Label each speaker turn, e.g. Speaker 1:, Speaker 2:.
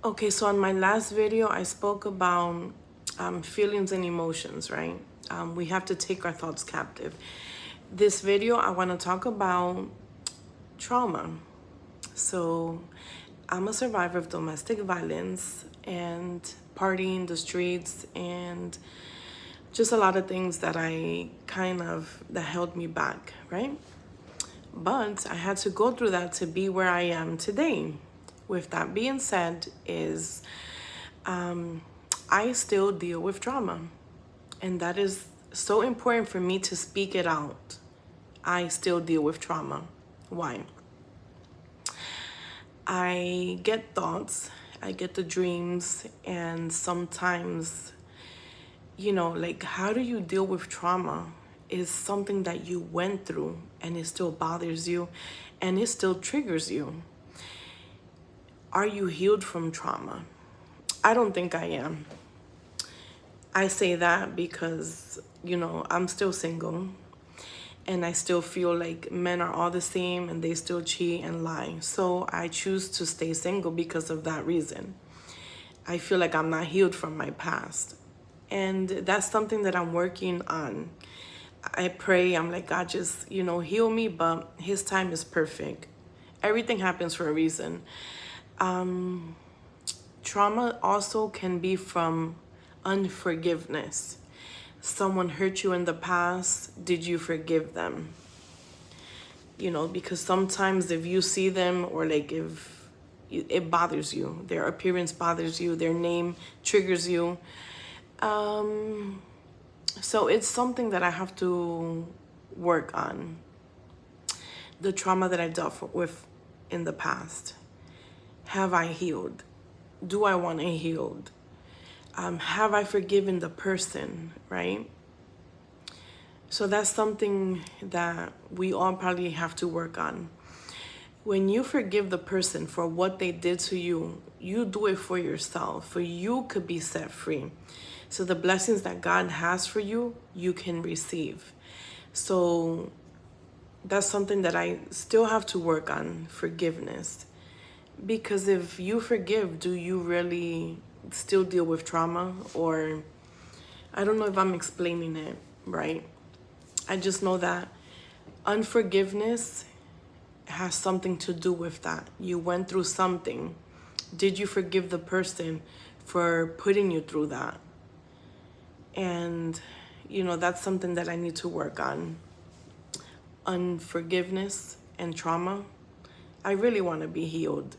Speaker 1: Okay, so on my last video, I spoke about feelings and emotions, right? We have to take our thoughts captive. This video, I want to talk about trauma. So, I'm a survivor of domestic violence and partying the streets and just a lot of things that that held me back, right? But I had to go through that to be where I am today. With that being said, I still deal with trauma. And that is so important for me to speak it out. I still deal with trauma. Why? I get thoughts, I get the dreams, and sometimes, like, how do you deal with trauma? Is something that you went through and it still bothers you and it still triggers you. Are you healed from trauma? I don't think I am. I say that because, I'm still single and I still feel like men are all the same and they still cheat and lie. So I choose to stay single because of that reason. I feel like I'm not healed from my past. And that's something that I'm working on. I pray, I'm like, God, just, heal me, but His time is perfect. Everything happens for a reason. Trauma also can be from unforgiveness. Someone hurt you in the past, did you forgive them? Because sometimes if you see them or like if it bothers you, their appearance bothers you, their name triggers you. So it's something that I have to work on. The trauma that I dealt with in the past. Have I healed? Do I want to heal? Have I forgiven the person, right? So that's something that we all probably have to work on. When you forgive the person for what they did to you, you do it for yourself, for you could be set free. So the blessings that God has for you, you can receive. So that's something that I still have to work on, forgiveness. Because if you forgive, do you really still deal with trauma? Or I don't know if I'm explaining it right. I just know that unforgiveness has something to do with that. You went through something. Did you forgive the person for putting you through that? And, that's something that I need to work on. Unforgiveness and trauma. I really want to be healed.